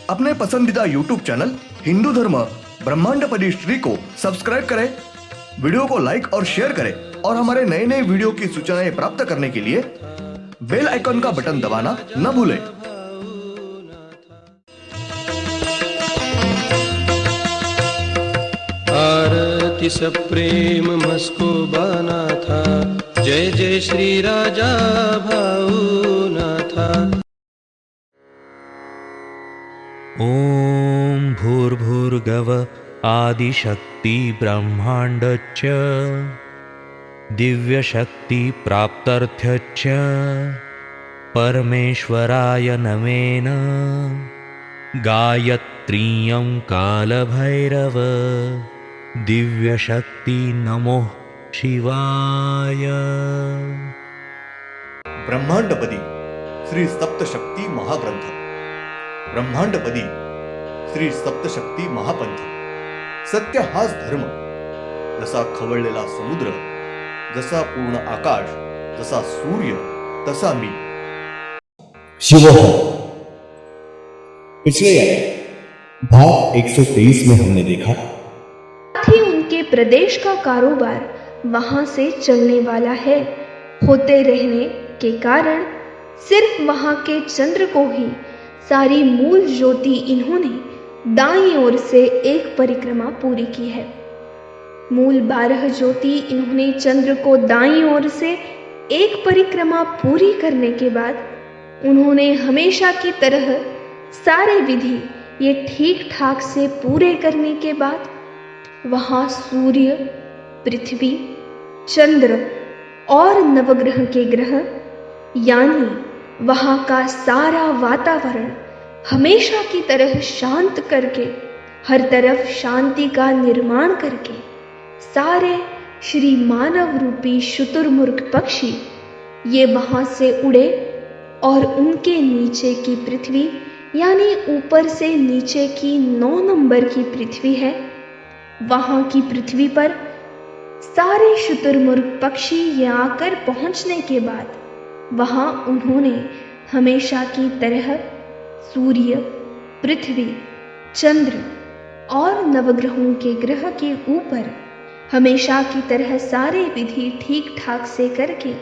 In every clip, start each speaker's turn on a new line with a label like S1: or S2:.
S1: अपने पसंदीदा YouTube channel Hindu धर्म ब्रह्मांडपदी श्री को सब्सक्राइब करें, वीडियो को लाइक और शेयर करें और हमारे नए नए वीडियो की सूचनाएं प्राप्त करने के लिए बेल आइकन का बटन दबाना न भूलें।
S2: आरती सप्रेम मस्को बाना था, जय जय श्री राजा भाऊनाथा।
S3: ॐ भूर्भुर्गव आदिशक्ति ब्रह्माण्डच्च दिव्यशक्ति प्राप्त्यर्थच्च परमेश्वराय नमेन गायत्रीयं कालभैरव दिव्यशक्ति नमो शिवाय।
S1: ब्रह्मांडपदी श्री सप्तशक्ती महाग्रंथ, ब्रह्मांडपदी श्री सप्तशक्ती महापंथ। सत्य हाच धर्म, जसा खवळलेला समुद्र, जसा पूर्ण आकाश, जसा सूर्य, तसा मी।
S4: शिवोहम। पिछले भाग 123 में हमने देखा
S5: ही उनके प्रदेश का कारोबार वहां से चलने वाला है। होते रहने के कारण सिर्फ वहां के चंद्र को ही सारी मूल ज्योति इन्होंने दाईं ओर से एक परिक्रमा पूरी की है। मूल 12 ज्योति इन्होंने चंद्र को दाईं ओर से एक परिक्रमा पूरी करने के बाद उन्होंने हमेशा की तरह सारे विधि ये ठीक ठाक से पूरे करने के बाद वहां सूर्य, पृथ्वी, चंद्र और नवग्रह के ग्रह यानी वहां का सारा वातावरण हमेशा की तरह शांत करके, हर तरफ शांति का निर्माण करके, सारे श्री मानव रूपी शुतुरमुर्ग पक्षी ये वहां से उड़े और उनके नीचे की पृथ्वी यानी ऊपर से नीचे की 9 नंबर की पृथ्वी है, वहां की पृथ्वी पर सारे शुतुरमुर्ग पक्षी ये आकर पहुंचने के बाद वहां उन्होंने हमेशा की तरह सूर्य, पृथ्वी, चंद्र और नवग्रहों के ग्रह के ऊपर हमेशा की तरह सारे विधि ठीक ठाक से करके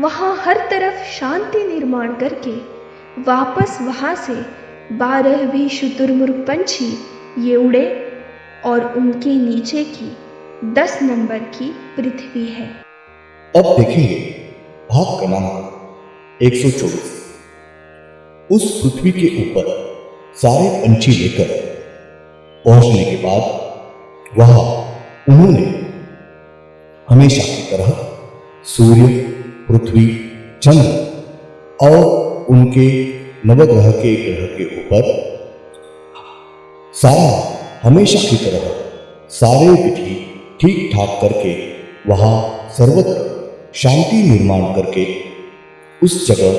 S5: वहां हर तरफ शांति निर्माण करके वापस वहां से 12 भी शुतुरमुर्ग पंछी ये उड़े और उनके नीचे की 10 नंबर की पृथ्वी है।
S4: अब देखेंगे भाग क्रमांक 124। उस पृथ्वी के ऊपर सारे पंछी लेकर पहुंचने के बाद वहां उन्होंने हमेशा की तरह सूर्य, पृथ्वी, चंद्र और उनके नवग्रह के ग्रह के ऊपर सारा हमेशा की तरह सारे विधि ठीक ठाक करके वहां सर्वत्र शांति निर्माण करके उस जगह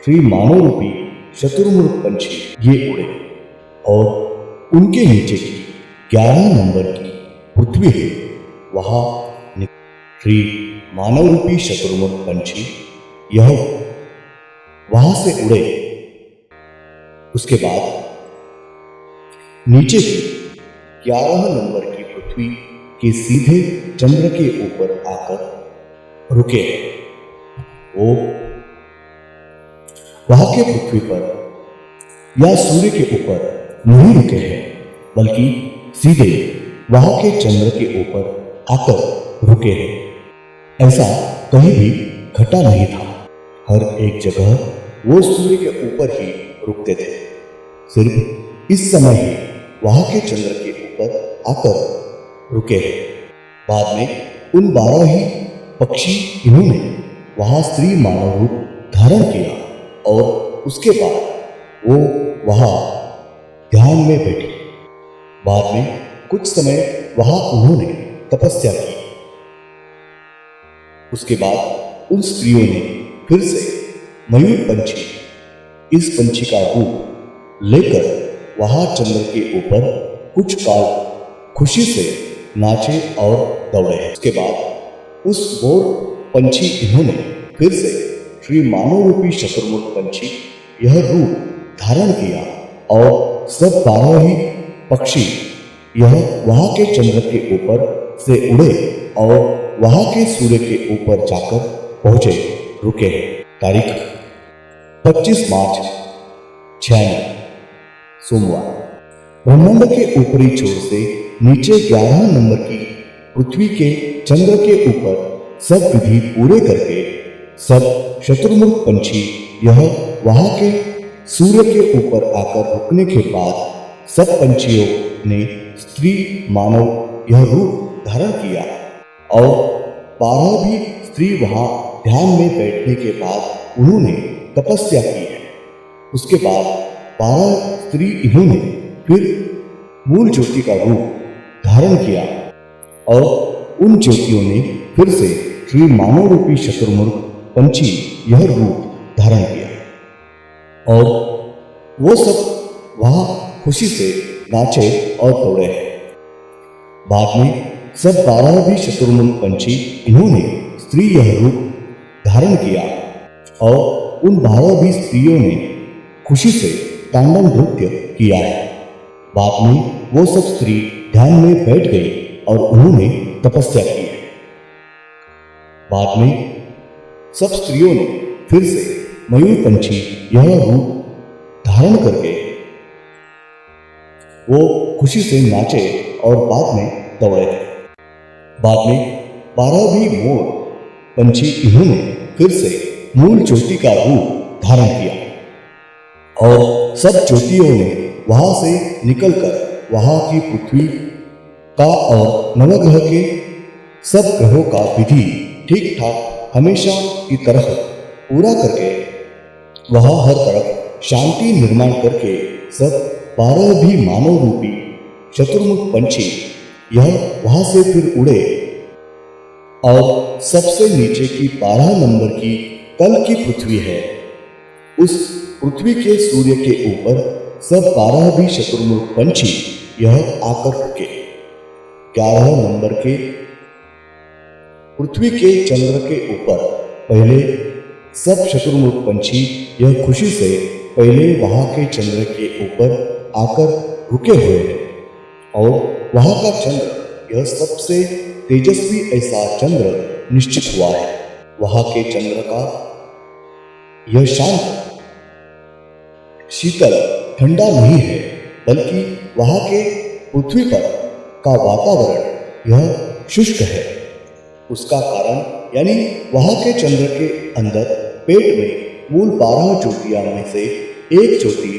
S4: श्री मानव रूपी शतुर्मुर्ग पंछी ये उड़े और उनके नीचे की 11 नंबर की पृथ्वी है वहां श्री मानव रूपी शतुर्मुर्ग पंछी यह वहां से उड़े। उसके बाद नीचे की 11 नंबर की पृथ्वी के सीधे चंद्र के ऊपर आकर रुके। वो वहां के पृथ्वी पर या सूर्य के ऊपर नहीं रुके हैं, बल्कि सीधे वहां के चंद्र के ऊपर आकर रुके हैं। ऐसा कहीं भी घटा नहीं था। हर एक जगह वो सूर्य के ऊपर ही रुकते थे। सिर्फ इस समय ही वहां के चंद्र के ऊपर आकर रुके हैं। बाद में उन 12 ही पक्षी इन्होंने वहां स्त्री मानव रूप धारण किया और उसके बाद वो वहां ध्यान में बैठे। बाद में कुछ समय वहां उन्होंने तपस्या की। उसके बाद उन स्त्रियों ने फिर से मयूर पंछी, इस पंछी का रूप लेकर वहां चंद्र के ऊपर कुछ काल खुशी से नाचे और दौड़े। उसके बाद उस मोर पंछी इन्होंने फिर से श्री मानव रूपी शतुर्मुर्ग पंछी यह रूप धारण किया और सब 12 ही पक्षी यह वहां के चंद्र के ऊपर से उड़े और वहां के सूर्य के ऊपर जाकर पहुंचे, रुके। तारीख 25 मार्च 96 सोमवार। ब्रह्मांड के ऊपरी छोर से नीचे 11 नंबर की पृथ्वी के चंद्र के ऊपर सब विधि पूरे करके सब शत्रुमुख पंछी यह वहां के सूर्य के ऊपर आकर रुकने के बाद सब पंछियों ने स्त्री मानव यह रूप धारण किया और 12 भी स्त्री वहां ध्यान में बैठने के बाद उन्होंने तपस्या की है। उसके बाद 12 स्त्री इन्होंने फिर मूल ज्योति का रूप धारण किया और उन ज्योतियों ने फिर से श्री मानव रूपी शत्रुमुख पंछी यह रूप धारण किया और वो सब वहां खुशी से नाचे और दौड़े हैं। बाद में सब 12 भी शत्रुमुख पंछी इन्होंने स्त्री यह रूप धारण किया और उन 12 भी स्त्रियों ने खुशी से तांडव नृत्य किया है। बाद में वो सब स्त्री ध्यान में बैठ गई और उन्होंने तपस्या की है। बाद में सब स्त्रियों ने फिर से मयूर पंछी यह रूप धारण करके वो खुशी से नाचे और बाद में दौड़े। बाद में 12 भी मोर पंछी इन्होंने फिर से मूल ज्योति का रूप धारण किया और सब ज्योतियों ने वहां से निकलकर वहां की पृथ्वी का और नवग्रह के सब ग्रहों का विधि ठीक ठाक हमेशा की तरह पूरा करके वहां हर तरफ शांति निर्माण करके सब 12 भी मानव रूपी शत्रुमुख पंछी यह वहां से फिर उड़े और सबसे नीचे की 12 नंबर की तल की पृथ्वी है, उस पृथ्वी के सूर्य के ऊपर सब 12 भी शत्रुमुख पंछी यह आकर रुके। 11 नंबर के पृथ्वी के चंद्र के ऊपर पहले सब शत्रुमुख पंछी यह खुशी से पहले वहां के चंद्र के ऊपर आकर रुके हुए हैं और वहां का चंद्र यह सबसे तेजस्वी ऐसा चंद्र निश्चित हुआ है। वहां के चंद्र का यह शांत शीतल ठंडा नहीं है, बल्कि वहां के पृथ्वी पर का वातावरण यह शुष्क है। उसका कारण यानी वहां के चंद्र के अंदर पेट में मूल 12 ज्योतियां में से एक ज्योति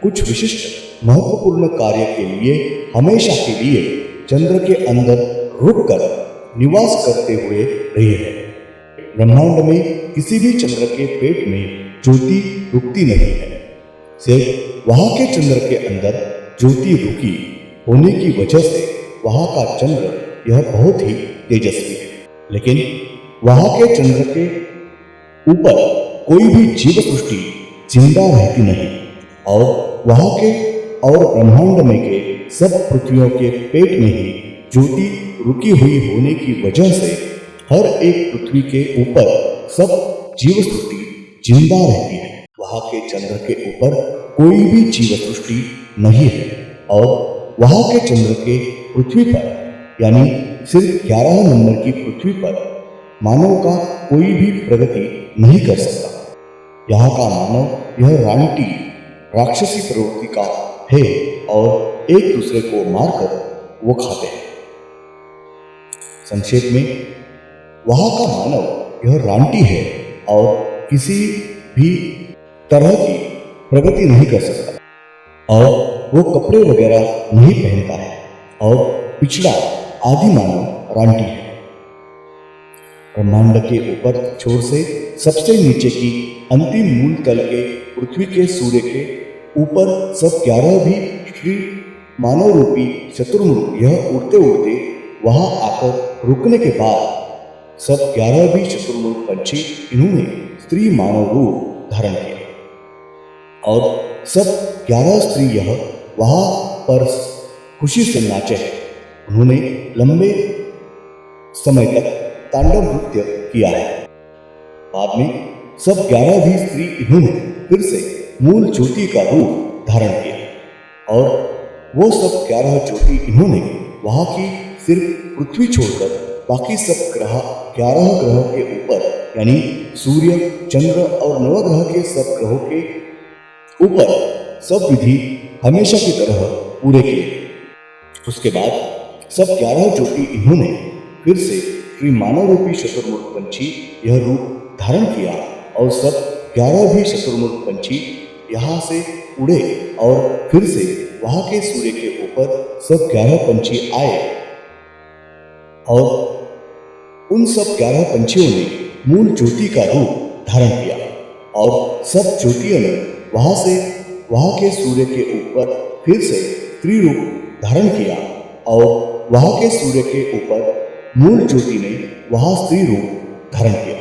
S4: कुछ विशिष्ट महत्वपूर्ण कार्य के लिए हमेशा के लिए चंद्र के अंदर रुककर निवास करते हुए रही है। ब्रह्मांड में किसी भी चंद्र के पेट में ज्योति रुकती नहीं है। सिर्फ वहां के चंद्र के अंदर ज्योति रुकी होने की वजह से वहां का चंद्र यह बहुत ही तेजस्वी है। लेकिन वहां के चंद्र के ऊपर कोई भी जीव सृष्टि जिंदा रहती नहीं और वहां के और ब्रह्मांड में के सब पृथ्वियों के पेट में ही ज्योति रुकी हुई होने की वजह से हर एक पृथ्वी के ऊपर सब जीव सृष्टि जिंदा रहती है। वहां के चंद्र के ऊपर कोई भी जीव सृष्टि नहीं है और वहां के चंद्र के पृथ्वी पर यानी सिर्फ 11 नंबर की पृथ्वी पर मानव का कोई भी प्रगति नहीं कर सकता। यहाँ का मानव यह रानटी राक्षसी प्रवृत्ति का है और एक दूसरे को मारकर वो खाते हैं। संक्षेप में वहां का मानव यह रानटी है और किसी भी तरह की प्रगति नहीं कर सकता और वो कपड़े वगैरह नहीं पहनता है और पिछड़ा आदि मानव रानटी है। ब्रह्मांड के ऊपर छोर से सबसे नीचे की अंतिम मूल तल के पृथ्वी के सूर्य के ऊपर सब 11 भी श्री मानव रूपी शत्रुमुख यह उड़ते उड़ते वहां आकर रुकने के बाद सब 11 भी शत्रुमुख पंछी इन्होंने स्त्री मानव रूप धारण किया और सब 11 स्त्री यह वहां पर खुशी से नाचे हैं। उन्होंने लंबे समय तक तांडव नृत्य किया है। बाद में सब 11 भी स्त्री इन्होंने फिर से मूल ज्योति का रूप धारण किया और वो सब 11 ज्योति इन्होंने वहां की सिर्फ पृथ्वी छोड़कर बाकी सब 11 ग्रहों के ऊपर यानी सूर्य, चंद्र और नवग्रह के सब ग्रहों के ऊपर सब विधि हमेशा की तरह पूरे किए। उसके बाद सब 11 ज्योति इन्होंने फिर से श्री मानव रूपी शतुर्मुख पंछी यह रूप धारण किया और सब 11 भी शतुर्मुख पंछी यहाँ से उड़े और फिर से वहां के सूर्य के ऊपर सब 11 पंछी आए और उन सब 11 पंछियों ने मूल ज्योति का रूप धारण किया और सब ज्योतियों ने वहां से वहां के सूर्य के ऊपर फिर से स्त्री रूप धारण किया और वहां के सूर्य के ऊपर मूल ज्योति ने वहां स्त्री रूप धारण किया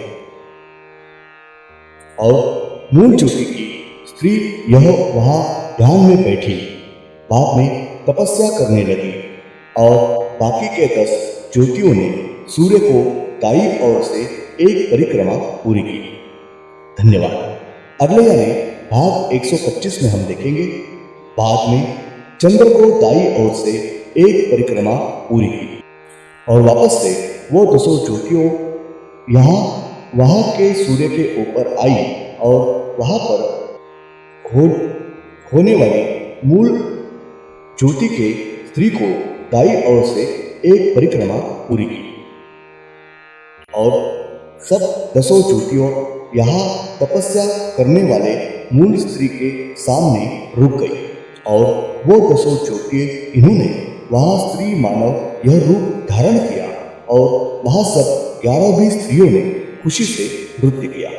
S4: और मूल ज्योति की स्त्री यह वहां ध्यान में बैठी, बाद में तपस्या करने लगी और बाकी के 10 ज्योतियों ने सूर्य को दाईं ओर से एक परिक्रमा पूरी की। धन्यवाद। अगले यानी भाग 125 में हम देखेंगे बाद में चंद्र को दाईं ओर से एक परिक्रमा पूरी की और वापस से वो 200 ज्योतियों वहां के सूर्य के ऊपर आई और वहां पर होने वाली मूल ज्योति के स्त्री को दाईं ओर से एक परिक्रमा पूरी की और सब 200 ज्योतियों यहाँ तपस्या करने वाले मूल स्त्री के सामने रुक गई और वो 200 ज्योति इन्होंने वहां स्त्री मानव यह रूप धारण किया और वहां सब 11 भी स्त्रियों ने खुशी से नृत्य किया।